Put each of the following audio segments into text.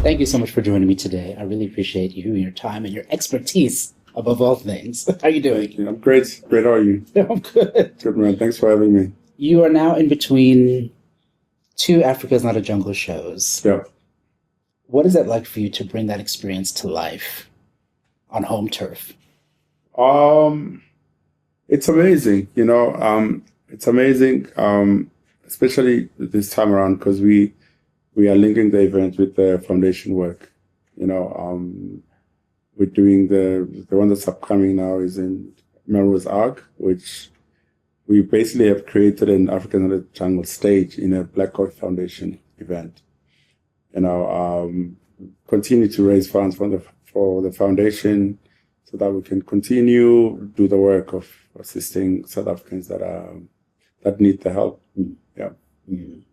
Thank you so much for joining me today. I really appreciate you, your time, and your expertise above all things. How are you doing? Yeah, I'm great. Great, how are you? Yeah, I'm good. Good, man. Thanks for having me. You are now in between two Africa's Not a Jungle shows. Yeah. What is it like for you to bring that experience to life on home turf? Um, it's amazing, it's amazing, especially this time around because we are linking the event with the foundation work. You know, we're doing the one that's upcoming now is in Melrose Arc, which we basically have created an African Not a Jungle stage in a Black Coffee Foundation event. Continue to raise funds for the foundation so that we can continue do the work of assisting South Africans that need the help. Yeah. Mm.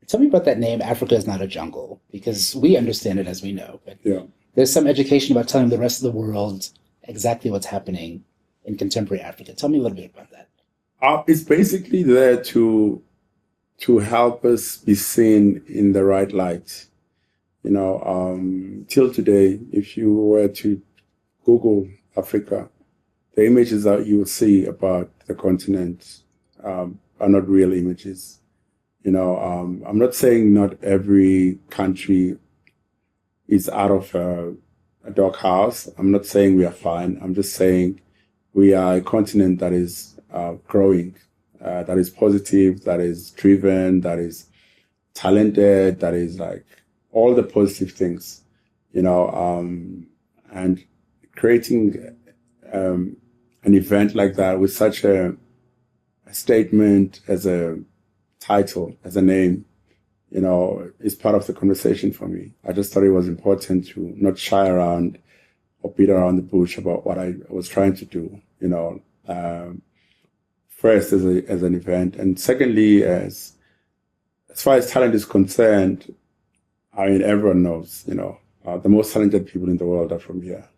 Tell me about that name, Africa is Not a Jungle, because we understand it as we know, but Yeah. there's some education about telling the rest of the world exactly what's happening in contemporary Africa. Tell me a little bit about that. It's basically there to help us be seen in the right light. Till today, if you were to Google Africa, the images that you will see about the continent are not real images. I'm not saying not every country is out of a doghouse. I'm not saying we are fine. I'm just saying we are a continent that is growing, that is positive, that is driven, that is talented, that is like all the positive things, and creating an event like that with such a statement as a title, as a name, is part of the conversation for me. I just thought it was important to not shy around or beat around the bush about what I was trying to do, first as an event. And secondly, as far as talent is concerned, I mean, everyone knows, the most talented people in the world are from here.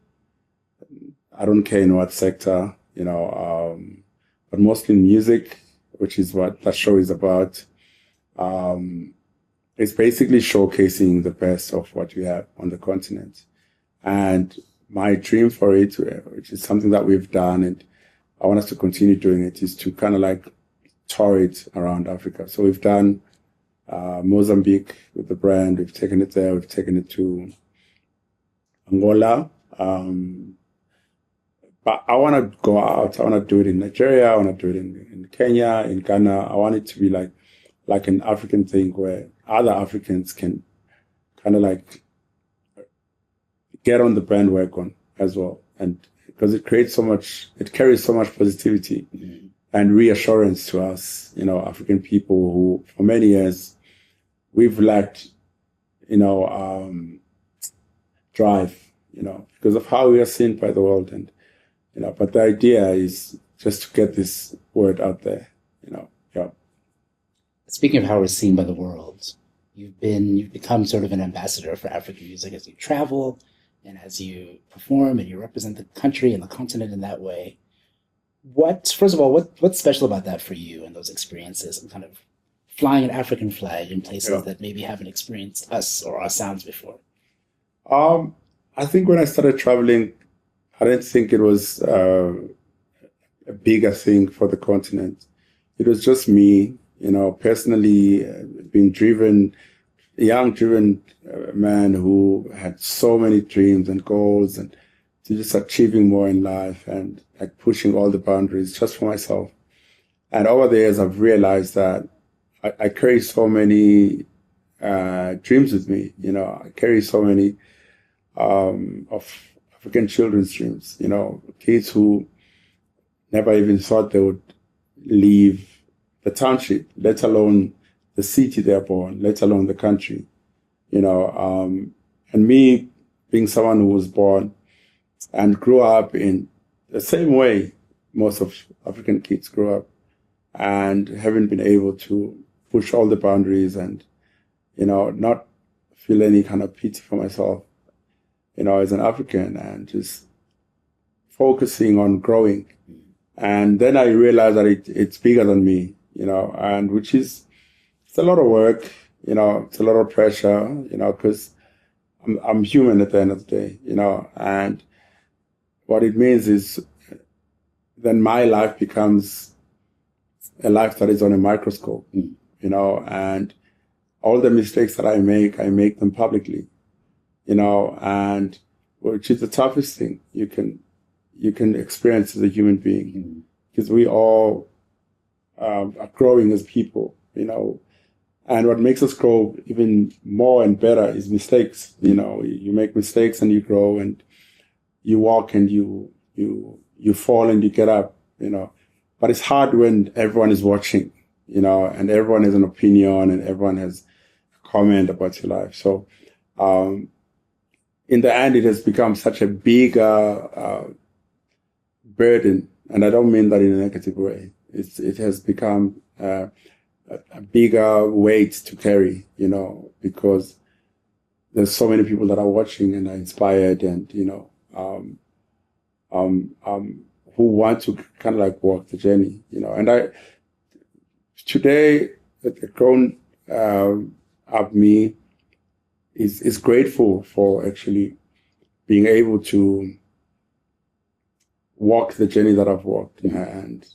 I don't care in what sector, but mostly in music, which is what that show is about. It's basically showcasing the best of what we have on the continent. And my dream for it, which is something that we've done, and I want us to continue doing it, is to kind of like tour it around Africa. So we've done Mozambique with the brand. We've taken it there. We've taken it to Angola. But I want to go out. I want to do it in Nigeria. I want to do it in Kenya, in Ghana. I want it to be like an African thing where other Africans can kind of like get on the bandwagon as well. And because it carries so much positivity and reassurance to us, African people who for many years we've lacked, drive, because of how we are seen by the world. And, but the idea is just to get this word out there, yeah. Speaking of how we're seen by the world, you've become sort of an ambassador for African music as you travel and as you perform and you represent the country and the continent in that way. First of all, what's special about that for you and those experiences and kind of flying an African flag in places that maybe haven't experienced us or our sounds before? I think when I started traveling, I didn't think it was a bigger thing for the continent. It was just me, personally being a young driven man who had so many dreams and goals and just achieving more in life and like pushing all the boundaries just for myself. And over the years, I've realized that I carry so many dreams with me. I carry so many of African children's dreams. Kids who never even thought they would leave the township, let alone the city they're born, let alone the country. And me being someone who was born and grew up in the same way most of African kids grew up, and haven't been able to push all the boundaries and, not feel any kind of pity for myself, as an African, and just focusing on growing. And then I realized that it's bigger than me, and it's a lot of work, it's a lot of pressure, because I'm human at the end of the day, and what it means is then my life becomes a life that is on a microscope, and all the mistakes that I make them publicly, and which is the toughest thing you can experience as a human being, because we all are growing as people, and what makes us grow even more and better is mistakes. You make mistakes and you grow, and you walk and you fall and you get up, but it's hard when everyone is watching, and everyone has an opinion and everyone has a comment about your life. So, in the end, it has become such a big burden, and I don't mean that in a negative way. It has become a bigger weight to carry, because there's so many people that are watching and are inspired, and who want to kind of like walk the journey, And I today, the grown up me is grateful for actually being able to walk the journey that I've walked, and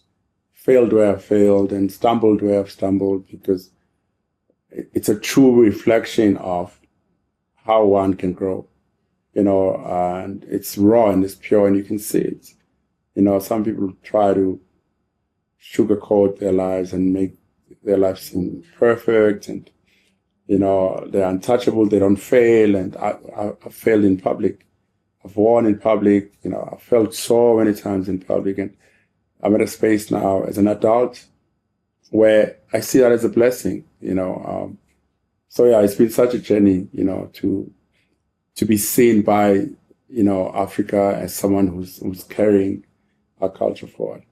failed where I've failed and stumbled where I've stumbled, because it's a true reflection of how one can grow, and it's raw and it's pure and you can see it. Some people try to sugarcoat their lives and make their lives seem perfect, and they're untouchable, they don't fail, and I've failed in public. I've won in public, I've failed so many times in public, and I'm at a space now as an adult where I see that as a blessing, So yeah, it's been such a journey, to be seen by, Africa as someone who's carrying our culture forward.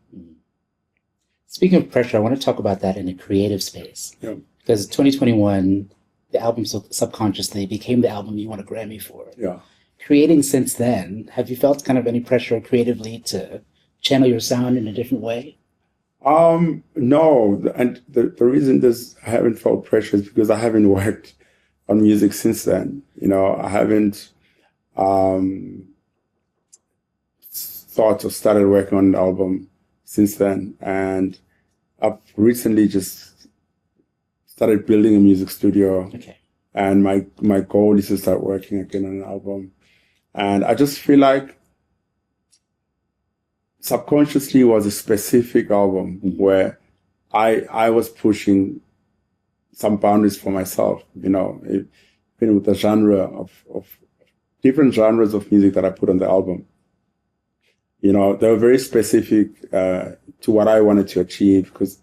Speaking of pressure, I want to talk about that in a creative space. Yeah. Because 2021, the album Subconsciously became the album you won a Grammy for. Yeah. Creating since then, have you felt kind of any pressure creatively to channel your sound in a different way? No, and the reason I haven't felt pressure is because I haven't worked on music since then. I haven't thought or started working on an album since then, and I've recently just started building a music studio. Okay. And my goal is to start working again on an album, and I just feel like Subconsciously was a specific album where I was pushing some boundaries for myself, even with the genre of different genres of music that I put on the album. They were very specific to what I wanted to achieve, because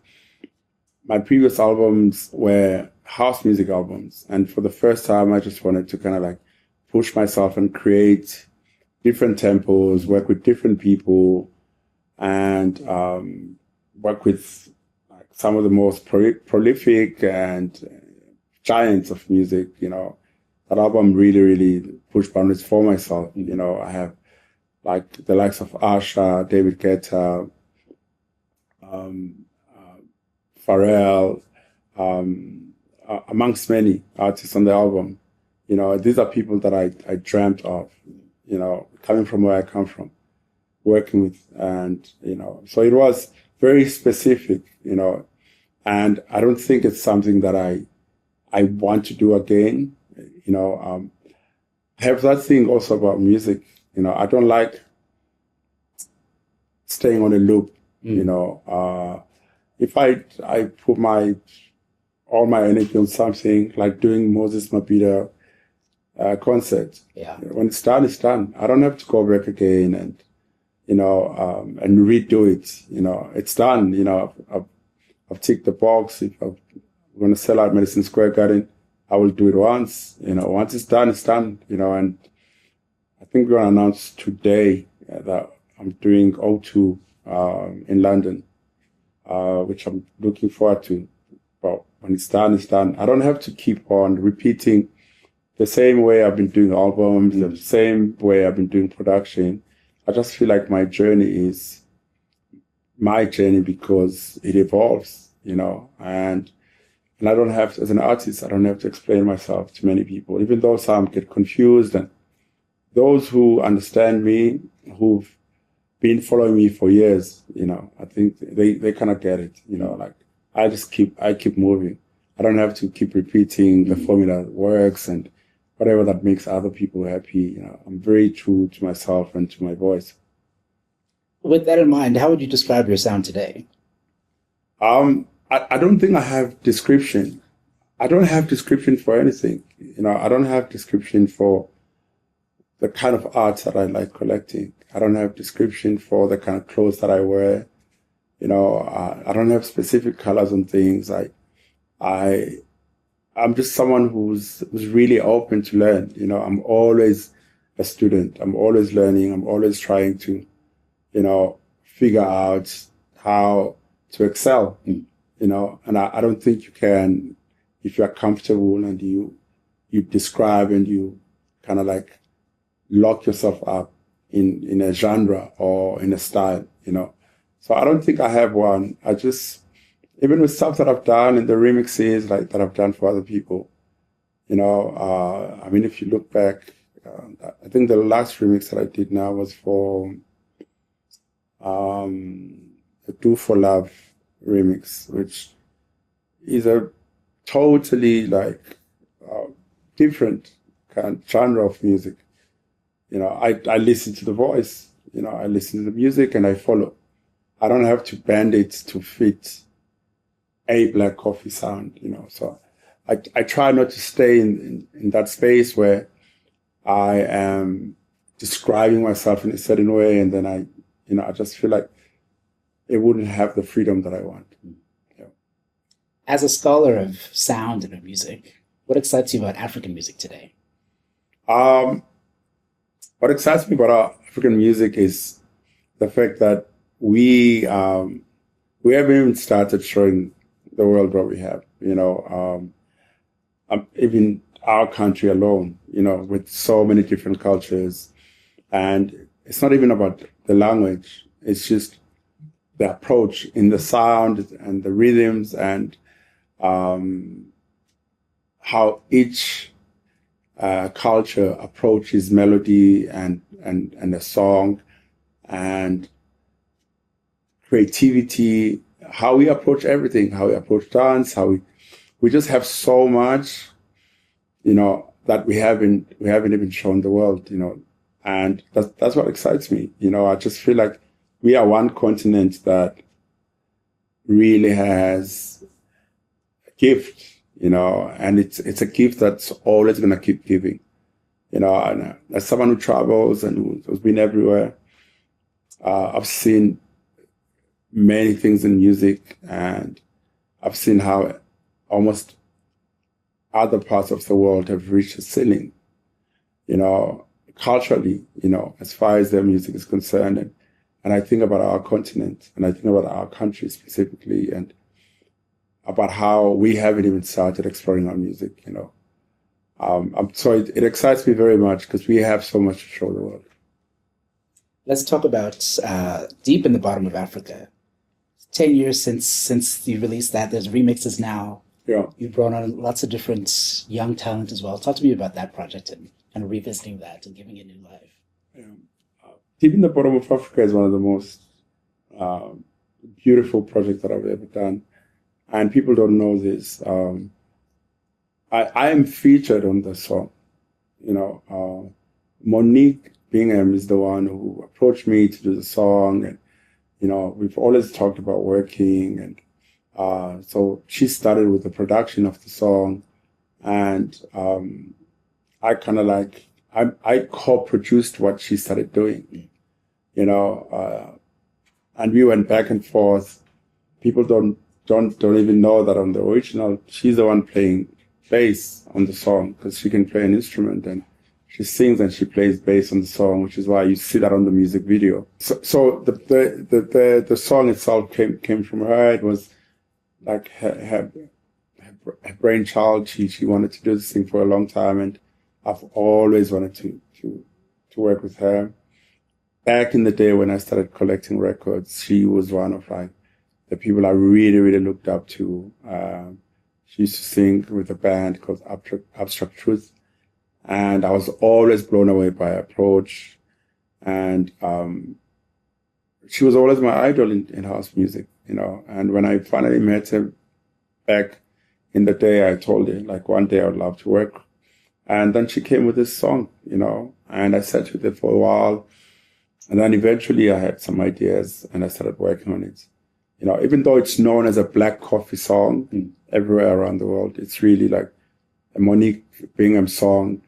my previous albums were house music albums. And for the first time, I just wanted to kind of like push myself and create different tempos, work with different people, and work with like some of the most prolific and giants of music. That album really, really pushed boundaries for myself. I have like the likes of Asha, David Guetta, Pharrell, amongst many artists on the album. These are people that I dreamt of, coming from where I come from, working with, and, so it was very specific, and I don't think it's something that I want to do again. I have that thing also about music, I don't like staying on a loop, if I put all my energy on something, like doing Moses Mabida concert. Yeah. When it's done, it's done. I don't have to go back again and redo it. It's done. I've ticked the box. If I'm going to sell out Madison Square Garden, I will do it once. Once it's done, it's done. And I think we're going to announce today that I'm doing O2 in London, which I'm looking forward to. But when it's done, it's done. I don't have to keep on repeating the same way I've been doing albums, the same way I've been doing production. I just feel like my journey is my journey because it evolves, and And I don't have, as an artist, I don't have to explain myself to many people, even though some get confused. And those who understand me, who've been following me for years, I think they kind of get it, like I keep moving. I don't have to keep repeating the formula that works and whatever that makes other people happy. I'm very true to myself and to my voice. With that in mind, how would you describe your sound today? I don't think I have description. I don't have description for anything. I don't have description for the kind of art that I like collecting. I don't have description for the kind of clothes that I wear. I don't have specific colors on things. I'm just someone who's really open to learn. I'm always a student. I'm always learning. I'm always trying to, figure out how to excel. And I don't think you can, if you're comfortable and you describe and you kind of like lock yourself up in a genre or in a style, So I don't think I have one. I just, even with stuff that I've done and the remixes like that I've done for other people, if you look back, I think the last remix that I did now was for the Do For Love remix, which is a totally different kind of genre of music. I listen to the voice, I listen to the music and I follow. I don't have to bend it to fit a Black Coffee sound, So I try not to stay in that space where I am describing myself in a certain way and then I just feel like it wouldn't have the freedom that I want. Yeah. As a scholar of sound and of music, what excites you about African music today? What excites me about our African music is the fact that we haven't even started showing the world what we have. Even our country alone, with so many different cultures, and it's not even about the language. It's just the approach in the sound and the rhythms and how each culture approaches melody and a song and creativity, how we approach everything, how we approach dance, we just have so much, that we haven't even shown the world, and that's what excites me. I just feel like we are one continent that really has a gift, and it's a gift that's always going to keep giving, and as someone who travels and who's been everywhere, I've seen many things in music, and I've seen how almost other parts of the world have reached a ceiling, culturally, as far as their music is concerned. And I think about our continent and I think about our country specifically and about how we haven't even started exploring our music, So it excites me very much because we have so much to show the world. Let's talk about Deep in the Bottom of Africa. 10 years since you released that. There's remixes now. Yeah. You've brought on lots of different young talent as well. Talk to me about that project and kind of revisiting that and giving it new life. Yeah. Deep in the Bottom of Africa is one of the most beautiful projects that I've ever done. And people don't know this. I am featured on the song. Monique Bingham is the one who approached me to do the song. And, we've always talked about working. And so she started with the production of the song. And I kind of I co-produced what she started doing, and we went back and forth. People don't even know that on the original, she's the one playing bass on the song because she can play an instrument and she sings and she plays bass on the song, which is why you see that on the music video. So the song itself came from her. It was like her brainchild. She wanted to do this thing for a long time, and I've always wanted to work with her. Back in the day when I started collecting records, she was one of the people I really, really looked up to. She used to sing with a band called Abstract Truth. And I was always blown away by her approach. And she was always my idol in house music, And when I finally met her back in the day, I told her, like, one day I would love to work. And then she came with this song, and I sat with it for a while. And then eventually I had some ideas and I started working on it. Even though it's known as a black coffee song everywhere around the world, it's really like a Monique Bingham song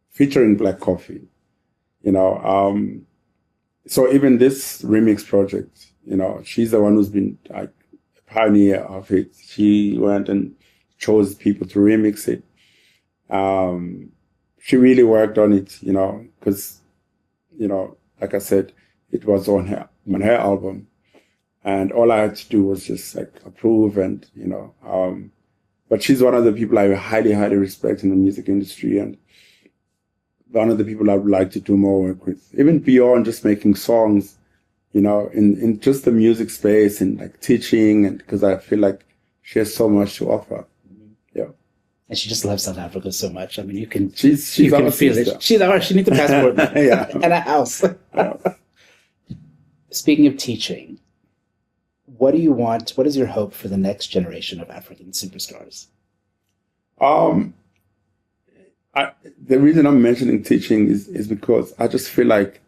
featuring black coffee, So even this remix project, she's the one who's been like a pioneer of it. She went and chose people to remix it. She really worked on it, because, like I said, it was on her album. And all I had to do was just like approve and, but she's one of the people I highly, highly respect in the music industry, and one of the people I would like to do more work with, even beyond just making songs, in just the music space and like teaching, and because I feel like she has so much to offer. Yeah. And she just loves South Africa so much. I mean, you can she's you can our feel sister. it. She's ours. She needs a passport Yeah. and a house. Yeah. Speaking of teaching, what do you want? What is your hope for the next generation of African superstars? The reason I'm mentioning teaching is because I just feel like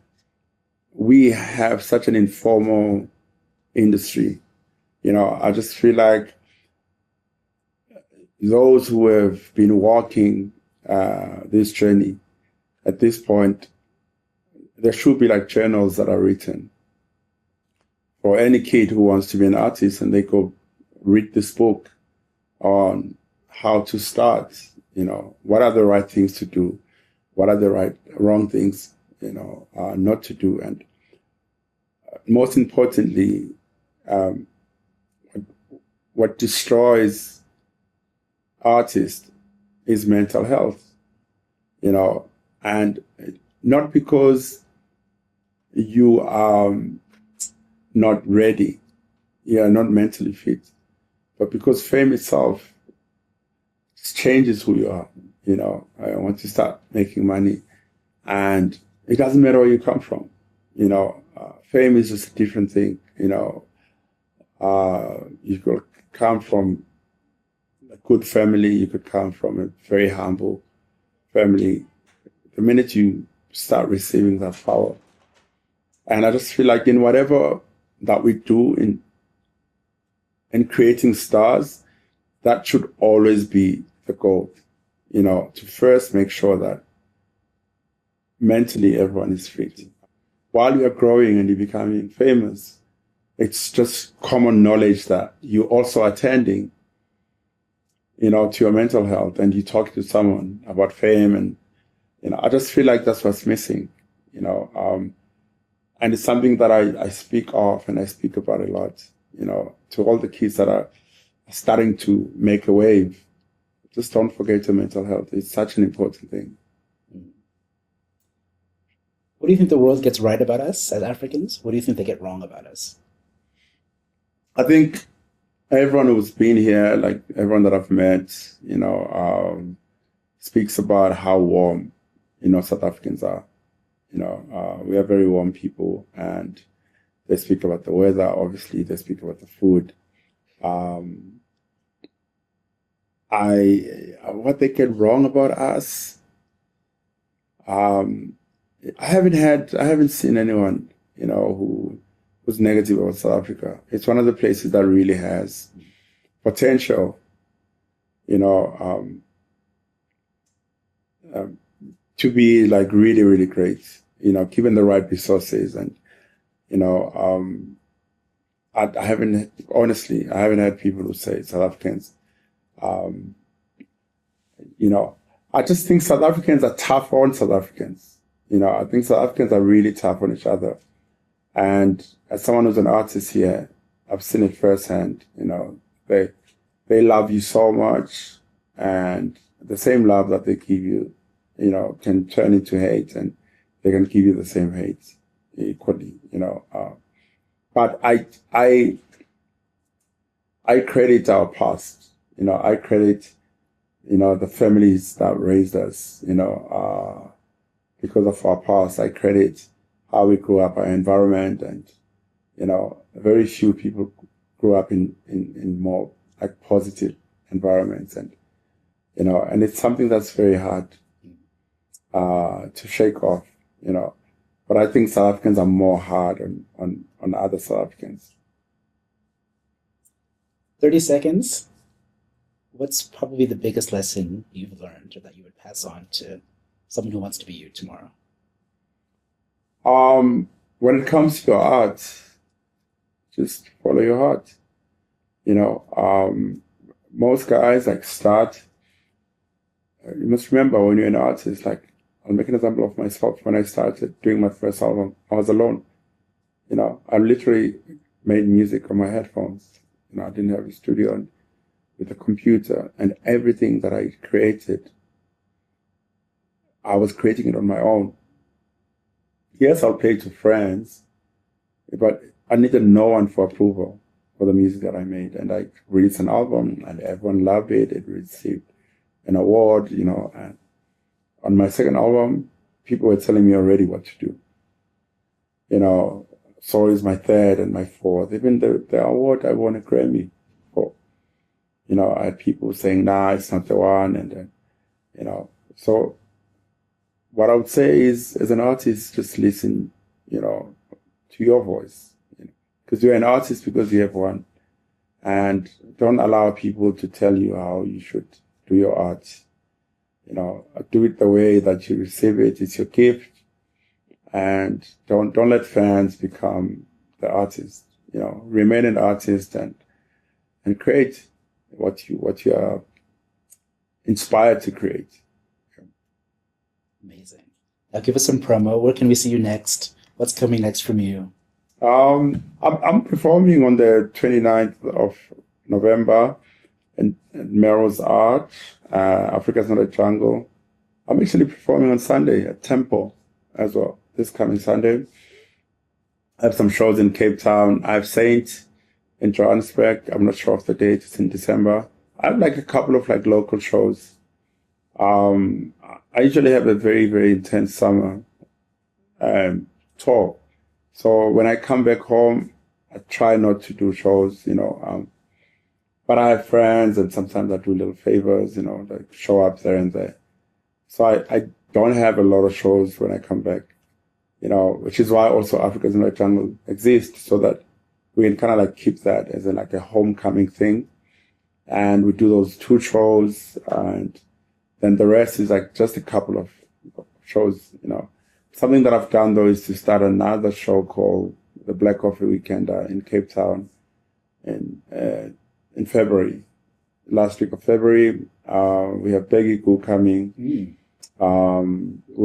we have such an informal industry. I just feel like those who have been walking this journey, at this point, there should be like journals that are written for any kid who wants to be an artist, and they go read this book on how to start. What are the right things to do? What are the wrong things, not to do? And most importantly, what destroys artists is mental health, and not because you are not ready, you are not mentally fit, but because fame itself changes who you are. I want to start making money, and it doesn't matter where you come from. Fame is just a different thing. You could come from a good family, you could come from a very humble family. The minute you start receiving that power, and I just feel like in whatever that we do in creating stars, that should always be the goal, to first make sure that mentally everyone is fit. While you're growing and you're becoming famous, it's just common knowledge that you're also attending, to your mental health, and you talk to someone about fame, and, I just feel like that's what's missing, and it's something that I speak of and I speak about a lot, to all the kids that are starting to make a wave. Just don't forget your mental health. It's such an important thing. What do you think the world gets right about us as Africans? What do you think they get wrong about us? I think everyone who's been here, like everyone that I've met, speaks about how warm, South Africans are. We are very warm people, and they speak about the weather. Obviously, they speak about the food. What they get wrong about us, I haven't seen anyone, who's negative about South Africa. It's one of the places that really has potential, to be like really, really great, given the right resources. And, I haven't had people who say South Africans, I just think South Africans are tough on South Africans. I think South Africans are really tough on each other. And as someone who's an artist here, I've seen it firsthand. They love you so much, and the same love that they give you, can turn into hate, and they can give you the same hate equally. But I credit our past, I credit, the families that raised us, because of our past. I credit how we grew up, our environment, and, very few people grew up in more like positive environments. And, and it's something that's very hard to shake off, But I think South Africans are more hard on other South Africans. 30 seconds. What's probably the biggest lesson you've learned or that you would pass on to someone who wants to be you tomorrow? When it comes to your art, just follow your heart. Most guys like start. You must remember when you're an artist, like I'll make an example of myself. When I started doing my first album, I was alone. I literally made music on my headphones. I didn't have a studio and with a computer, and everything that I created, I was creating it on my own. Yes, I'll pay to friends, but I needed no one for approval for the music that I made. And I released an album and everyone loved it. It received an award, and on my second album, people were telling me already what to do. So is my third and my fourth. Even the award I won a Grammy for. I had people saying, nah, it's not the one. And then, so what I would say is, as an artist, just listen, to your voice. Because you're an artist because you have one. And don't allow people to tell you how you should do your art. Do it the way that you receive it. It's your gift. And don't let fans become the artist. Remain an artist and create what you are inspired to create. Amazing. Now give us some promo. Where can we see you next? What's coming next from you? I'm performing on the 29th of November in Merrill's Art, Africa's Not a Jungle. I'm actually performing on Sunday at Temple as well, this coming Sunday. I have some shows in Cape Town. I have Saint in Johannesburg. I'm not sure of the date. It's in December. I have like a couple of like local shows. I usually have a very, very intense summer tour. So when I come back home, I try not to do shows, but I have friends and sometimes I do little favors, like show up there and there. So I don't have a lot of shows when I come back, which is why also Africa's Not a Jungle exists, so that we can kind of like keep that as a homecoming thing. And we do those 2 shows, and then the rest is like just a couple of shows, Something that I've done though is to start another show called the Black Coffee Weekend in Cape Town in February. Last week of February, we have Peggy Goo coming. We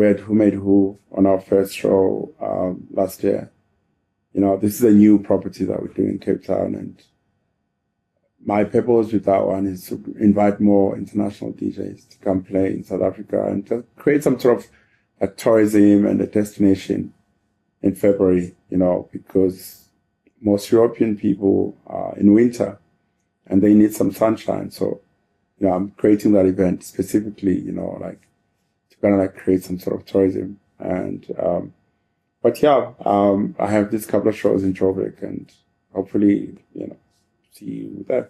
had Who Made Who on our first show last year. This is a new property that we're doing in Cape Town, and my purpose with that one is to invite more international DJs to come play in South Africa and just create some sort of a tourism and a destination in February, because most European people are in winter and they need some sunshine. So, I'm creating that event specifically, to kind of like create some sort of tourism. And, I have this couple of shows in Joburg and hopefully, see you there.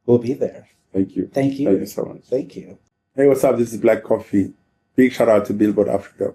We'll be there. Thank you. Thank you. Thank you so much. Thank you. Hey, what's up? This is Black Coffee. Big shout out to Billboard Africa.